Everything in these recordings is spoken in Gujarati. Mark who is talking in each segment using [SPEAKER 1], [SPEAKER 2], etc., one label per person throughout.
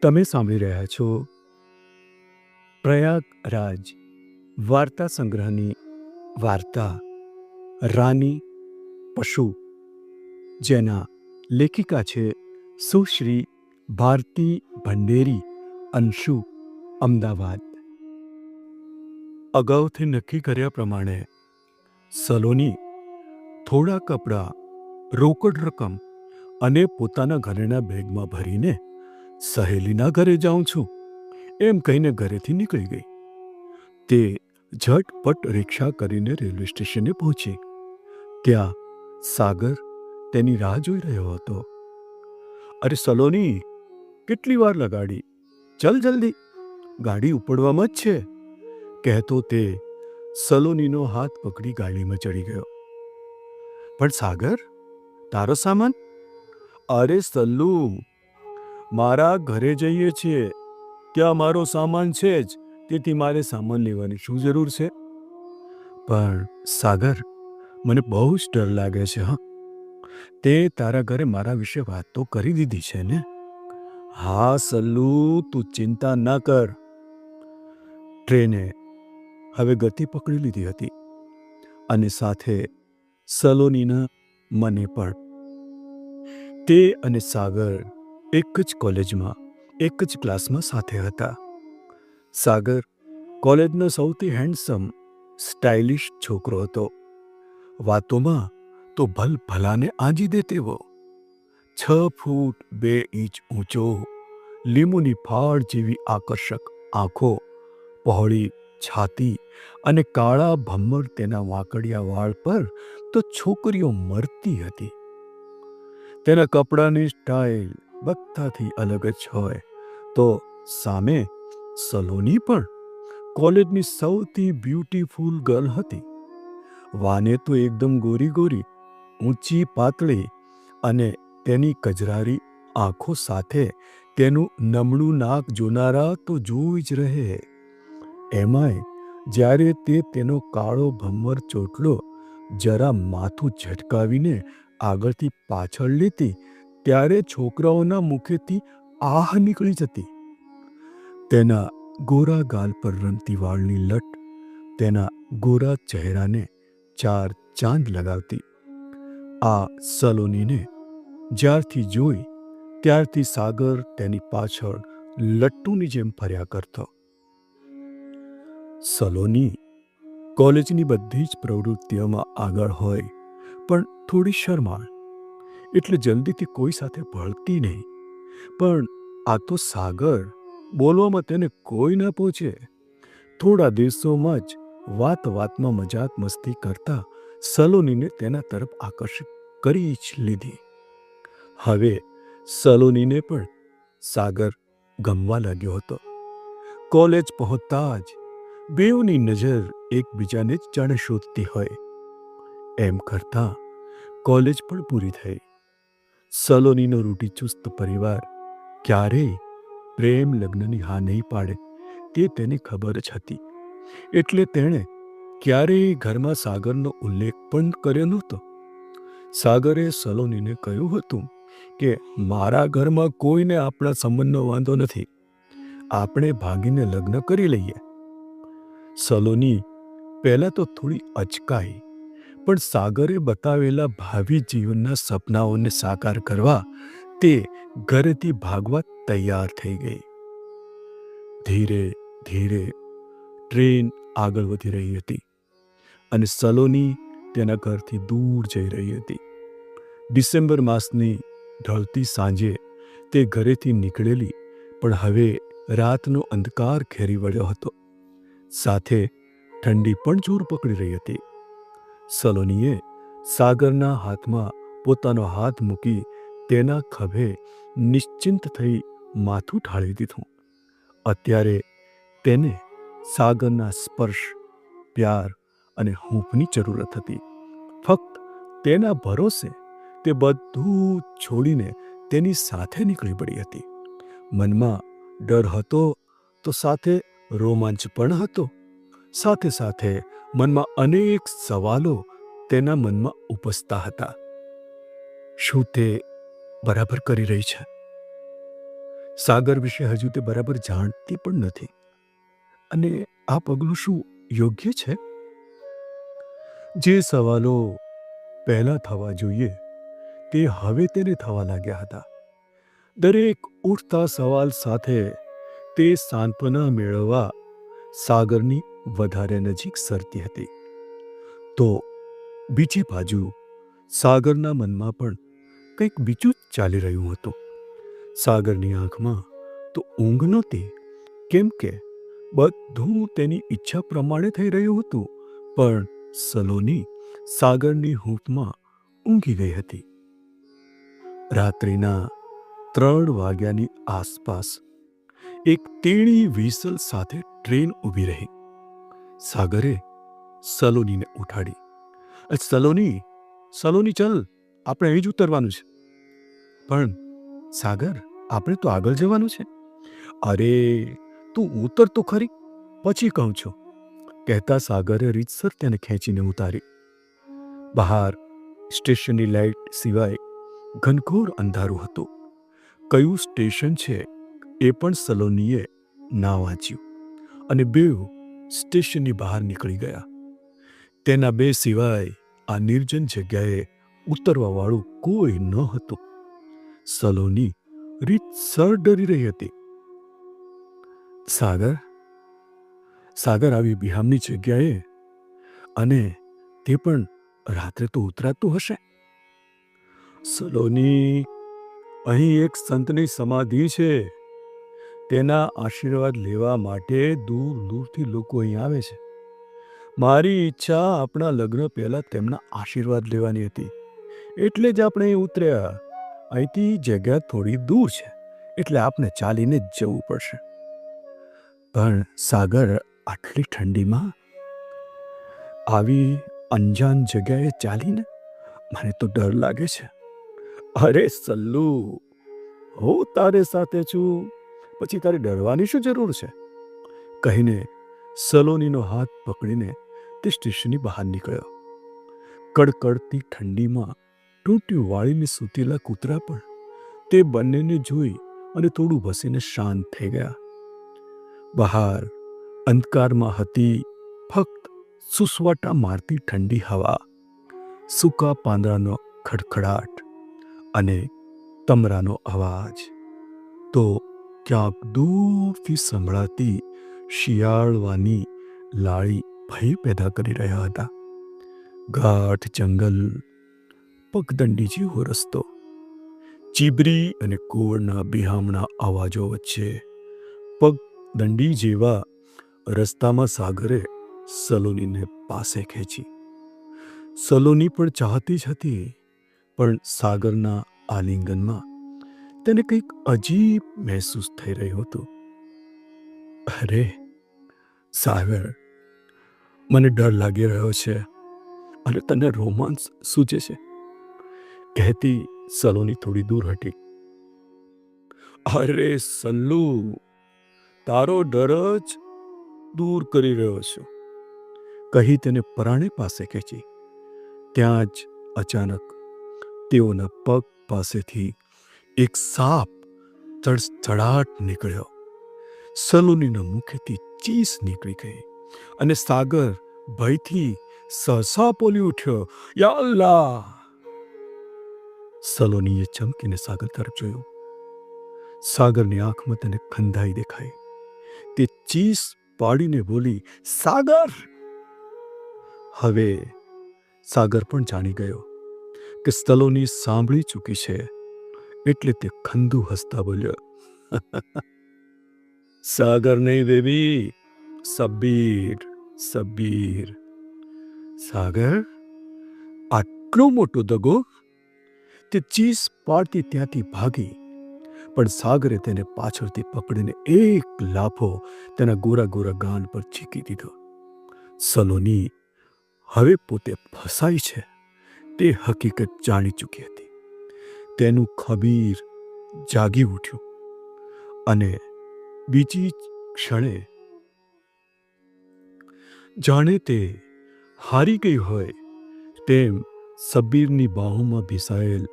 [SPEAKER 1] તમે સાંભળી રહ્યા છો પ્રયાગરાજ વાર્તા સંગ્રહની વાર્તા રાની પશુ, જેના લેખિકા છે સુશ્રી ભારતી ભંડેરી, અંશુ, અમદાવાદ. અગાઉથી નક્કી કર્યા પ્રમાણે સલોની થોડા કપડાં, રોકડ રકમ અને પોતાના ઘરેણા બેગમાં ભરીને સહેલીના ઘરે જાઉં છું એમ કહીને ઘરેથી નીકળી ગઈ. તે ઝટપટ રિક્ષા કરીને રેલવે સ્ટેશને પહોંચી. ત્યાં સાગર તેની રાહ જોઈ રહ્યો હતો. અરે સલોની, કેટલી વાર લગાડી? ચલ જલ્દી, ગાડી ઉપડવામાં જ છે, કહેતો તે સલોનીનો હાથ પકડી ગાડીમાં ચડી ગયો. પણ સાગર, તારો સામાન? અરે સલ્લુ, મારા ઘરે જઈએ છીએ, ત્યાં મારો સામાન છે જ, તેથી મારે સામાન લેવાની શું જરૂર છે? પણ સાગર, મને બહુ જ ડર લાગે છે. તે તારા ઘરે મારા વિશે વાત તો કરી દીધી છે ને? હા સલ્લુ, તું ચિંતા ન કર. ટ્રેને હવે ગતિ પકડી લીધી હતી અને સાથે સલોનીના મને પણ. તે અને સાગર એક જ કોલેજમાં, એક જ ક્લાસમાં સાથે હતા. સાગર કોલેજનો સૌથી હેન્ડસમ, સ્ટાઇલિશ છોકરો હતો. વાતોમાં તો ભલાને આંજી દે તેવો. 6 ફૂટ 2 ઇંચ ઊંચો, લીંબુની ફાળ જેવી આકર્ષક આંખો, પહોળી છાતી અને કાળા ભમ્મર તેના વાંકડિયા વાળ પર તો છોકરીઓ મરતી હતી. તેના કપડાની સ્ટાઇલ બધાથી અલગ જ હોય, તો સામે સલોની પણ કોલેજની સૌથી બ્યુટીફુલ ગર્લ હતી. વાને તો એકદમ ગોરી ગોરી, ઊંચી પાતળી, અને તેની કજરારી આંખો સાથે તેનું નમણું નાક જોનારા તો જોઈ જ રહે. એમાંય જ્યારે તે તેનો કાળો ભમ્મર ચોટલો જરા માથું ઝટકાવીને આગળથી પાછળ લેતી, ત્યારે છોકરાઓના મુખેથી આહ નીકળી જતી. તેના ગોરા ગાલ પર રમતી વાળની લટ તેના ગોરા ચહેરાને 4 ચાંદ લગાવતી. આ સલોનીને જ્યારથી જોઈ ત્યારથી સાગર તેની પાછળ લટ્ટુની જેમ ફર્યા કરતો. સલોની કોલેજની બધી જ પ્રવૃત્તિઓમાં આગળ હોય, પણ થોડી શરમાળ, એટલે જલ્દીથી કોઈ સાથે ભળતી નહીં. પણ આ તો સાગર, બોલવામાં તેને કોઈ ન પહોંચે. થોડા દિવસોમાં જ વાત વાતમાં મજાક મસ્તી કરતા સલોનીને તેના તરફ આકર્ષિત કરી જ લીધી. હવે સલોનીને પણ સાગર ગમવા લાગ્યો હતો. કોલેજ પહોંચતા જ બેઉની નજર એકબીજાને જ જાણે શોધતી હોય. એમ કરતાં કોલેજ પણ પૂરી થઈ. સલોનીનો રૂઢિચુસ્ત પરિવાર ક્યારેય પ્રેમ લગ્નની હા નહીં પાડે તે તેને ખબર જ હતી. એટલે તેણે ક્યારેય ઘરમાં સાગરનો ઉલ્લેખ પણ કર્યો નહોતો. સાગરે સલોનીને કહ્યું હતું કે મારા ઘરમાં કોઈને આપણા સંબંધનો વાંધો નથી, આપણે ભાગીને લગ્ન કરી લઈએ. સલોની પહેલાં તો થોડી અચકાઈ, પણ સાગરે બતાવેલા ભાવિ જીવનના સપનાઓને સાકાર કરવા તે ઘરેથી ભાગવા તૈયાર થઈ ગઈ. ધીરે ધીરે ટ્રેન આગળ વધી રહી હતી અને સલોની તેના ઘરથી દૂર જઈ રહી હતી. ડિસેમ્બર માસની ઢળતી સાંજે તે ઘરેથી નીકળેલી, પણ હવે રાતનો અંધકાર ઘેરી વળ્યો હતો. સાથે ઠંડી પણ જોર પકડી રહી હતી. સલોનીએ સાગરના હાથમાં પોતાનો હાથ મૂકી તેના ખભે નિશ્ચિંત થઈ માથું ઢાળી દીધું. અત્યારે તેને સાગરના સ્પર્શ, પ્યાર અને હૂંફની જરૂરત હતી. ફક્ત તેના ભરોસે તે બધું છોડીને તેની સાથે નીકળી પડી હતી. મનમાં ડર હતો તો સાથે રોમાંચ પણ હતો. સાથે સાથે મનમાં અનેક સવાલો તેના મનમાં ઉપસતા હતા. શું તે બરાબર કરી રહી છે? સાગર વિશે હજુ તે બરાબર જાણતી પણ નથી. અને આ પગલું શું યોગ્ય છે? જે સવાલો પહેલા થવા જોઈએ તે હવે તેને થવા લાગ્યા હતા. દરેક ઉઠતા સવાલ સાથે તે સાંત્વના મેળવવા સાગરની વધારે નજીક સરતી હતી. તો બીજી બાજુ સાગરના મનમાં પણ કંઈક બીજું જ ચાલી રહ્યું હતું. સાગરની આંખમાં તો ઊંઘ નહોતી, કેમ કે બધું તેની ઈચ્છા પ્રમાણે થઈ રહ્યું હતું. પણ સલોની સાગરની હૂંફમાં ઊંઘી ગઈ હતી. રાત્રિના 3 વાગ્યાની આસપાસ એક તેણી વ્હિસલ સાથે ટ્રેન ઊભી રહી. સાગરે સલોનીને ઉઠાડી. સલોની, સલોની ચલ, આપણે અહીં જ ઉતરવાનું છે. પણ સાગર, આપણે તો આગળ જવાનું છે. અરે તું ઉતર તો ખરી, પછી કહું છું, કહેતા સાગરે રીતસર તેને ખેંચીને ઉતારી. બહાર સ્ટેશનની લાઇટ સિવાય ઘનઘોર અંધારું હતું. કયું સ્ટેશન છે એ પણ સલોનીએ ના વાંચ્યું અને બેઉ સ્ટેશનની બહાર નીકળી ગયા. તેના બે સિવાય આ નિર્જન જગ્યાએ ઉતરવાવાળું કોઈ ન હતું. સલોની રીતસર ડરી રહી હતી. સાગર, સાગર, આવી બિહામની જગ્યાએ, અને તે પણ રાત્રે તો ઉતરાતું હશે. સલોની, અહીં એક સંતની સમાધિ છે. તેના આશીર્વાદ લેવા માટે દૂર દૂરથી લોકો અહીં આવે છે. મારી ઈચ્છા આપણા લગ્ન પહેલા તેમના આશીર્વાદ લેવાની હતી, એટલે જ આપણે અહીં ઉતર્યા. અહીંથી જગ્યા થોડી દૂર છે, એટલે આપણે ચાલીને જ જવું પડશે. પણ સાગર, આટલી ઠંડીમાં આવી અંજાન જગ્યાએ ચાલીને? મને તો ડર લાગે છે. અરે સલ્લુ, હું તારે સાથે છું, પછી તારે ડરવાની શું જરૂર છે? કહીને સલોનીનો હાથ પકડીને તે સ્ટેશનની બહાર નીકળ્યો. કડકડતી ઠંડીમાં ટૂંટિયું વાળીને સૂતેલા કૂતરા પણ તે બંનેને જોઈ અને થોડું ભસીને શાંત થઈ ગયા. બહાર અંધકારમાં હતી ફક્ત સુસવાટા મારતી ઠંડી હવા, સૂકા પાંદડાનો ખડખડાટ અને તમરાનો અવાજ. તો ક્યાંક દૂરથી સંભળાતી શિયાળવાની લાળી ભય પેદા કરી રહ્યા હતા. ગાઢ જંગલ, પગદંડી જેવો રસ્તો, ચીબરી અને કુવળના બિહામણા અવાજો વચ્ચે પગદંડી જેવા રસ્તામાં સાગરે સલોનીને પાસે ખેંચી. સલોની પણ ચાહતી જ હતી, પણ સાગરના આલિંગનમાં તેને કંઈક અજીબ મહેસૂસ થઈ રહ્યું હતું. અરે સાગર, મને ડર લાગી રહ્યો છે અને તને રોમાંસ સૂચે છે, કહેતી સલોની થોડી દૂર હટી. અરે સલ્લુ, તારો ડર જ દૂર કરી રહ્યો છું, કહી તેને પરાણે પાસે ખેંચી. ત્યાં જ અચાનક તેઓના પગ પાસેથી એક સાપ તડતડાટ નીકળ્યો. સલોનીના મુખેથી ચીસ નીકળી ગઈ અને સાગર ભયથી સહસા બોલી ઉઠ્યો, યા અલ્લાહ! સલોનીએ ચમકીને સાગર તરફ જોયું. સાગરની આંખમાં તેને ખંધાઈ દેખાઈ. તે ચીસ પાડીને બોલી, સાગર! હવે સાગર પણ જાણી ગયો કે સલોની સાંભળી ચૂકી છે, એટલે તે ખંદુ હસતા બોલ્યો, સાગર નહીં બેબી, સબ્બીર, સબ્બીર. સાગર, આટલો મોટો દગો! તે ચીસ પાડતી ત્યાંથી ભાગી, પણ સાગરે તેને પાછળથી પકડીને એક લાફો તેના ગોરા ગોરા ગાન પર ઝીકી દીધો. સલોની હવે પોતે ફસાઈ છે તે હકીકત જાણી ચૂકી હતી. તેનું ખમીર જાગી ઉઠ્યું અને બીજી ક્ષણે જાણે તે હારી ગઈ હોય તેમ સબ્બીરની બાહોમાં ભીસાયેલ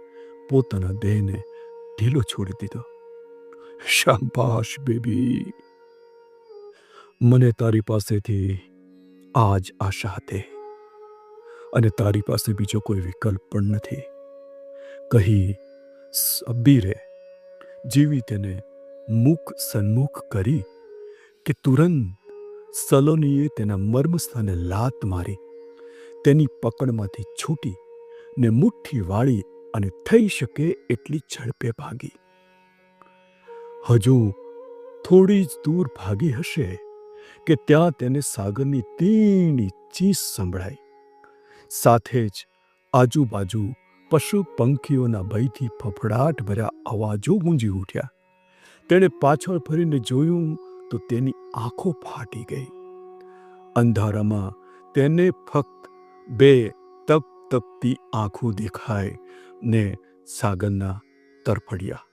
[SPEAKER 1] પોતાના દેહને ઢીલો છોડી દીધો. શાબાશ બેબી, મને તારી પાસેથી આ જ આશા હતી અને તારી પાસે બીજો કોઈ વિકલ્પ પણ નથી, કહી સબ્બીરે જેવી તેને મુખ સન્મુખ કરી કે તુરંત સલોનીએ તેના મર્મસ્થાને લાત મારી તેની પકડમાંથી છૂટી ને મુઠ્ઠી વાળી અને થઈ શકે એટલી ઝડપે ભાગી. હજુ થોડી જ દૂર ભાગી હશે કે ત્યાં તેને સાગરની તીણી ચીસ સંભળાઈ. સાથે જ આજુબાજુ પશુ પંખીઓના ભયથી ફફડાટ ભર્યા અવાજો ગુંજી ઉઠ્યા. તેણે પાછળ ફરીને જોયું તો તેની આંખો ફાટી ગઈ. અંધારામાં તેને ફક્ત બે તપતપતી આંખો દેખાય ને સાગરના તરફડિયા.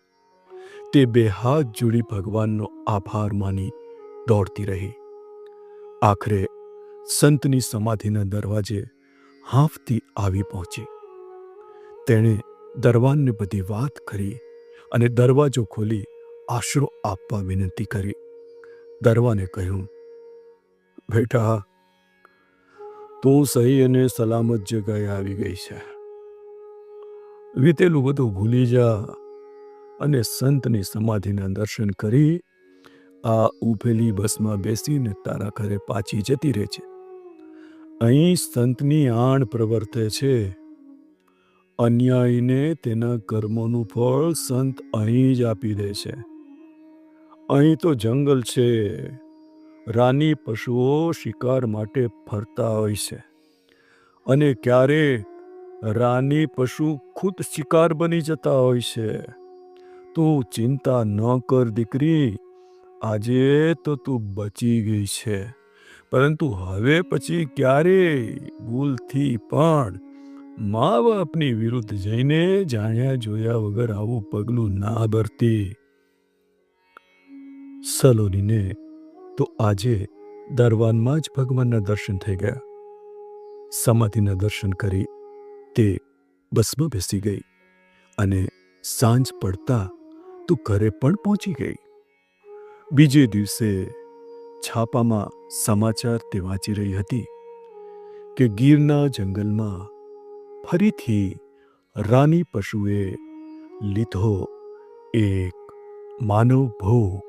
[SPEAKER 1] તે બે હાથ જોડી ભગવાનનો આભાર માની દોડતી રહી. આખરે સંતની સમાધિના દરવાજે હાંફતી આવી પહોંચી. તેણે દરવાનને બધી વાત કરી અને દરવાજો ખોલી આશરો આપવા વિનંતી કરી. દરવાને કહ્યું, બેટા, તું સહી અને સલામત જગ્યાએ આવી ગઈ છે. વીતેલું બધું ભૂલી જા અને સંતની સમાધિના દર્શન કરી આ ઊભેલી બસમાં બેસીને તારા ઘરે પાછી જતી રહે છે. અહીં સંતની આણ પ્રવર્તે છે. અન્યાયીને તેના કર્મોનું ફળ સંત અહીં જ આપી દે છે. અહીં તો જંગલ છે. રાની પશુઓ શિકાર માટે ફરતા હોય છે અને ક્યારે રાની પશુ ખુદ શિકાર બની જતા હોય છે. તું ચિંતા ન કર દીકરી, આજે તો તું બચી ગઈ છે, પરંતુ હવે પછી ક્યારેય ભૂલથી પણ મા બાપની વિરુદ્ધ જઈને જાણ્યા જોયા વગર આવું પગલું ના ભરતી. સલોનીને તો આજે દરવાનમાં જ ભગવાનના દર્શન થઈ ગયા. સમાધિના દર્શન કરી તે બસમાં બેસી ગઈ અને સાંજ પડતા તું ઘરે પણ પહોંચી ગઈ. બીજે દિવસે છાપામાં સમાચાર તે વાંચી રહી હતી કે ગીરના જંગલમાં ફરીથી રાની પશુએ લીધો એક માનવ ભોગ.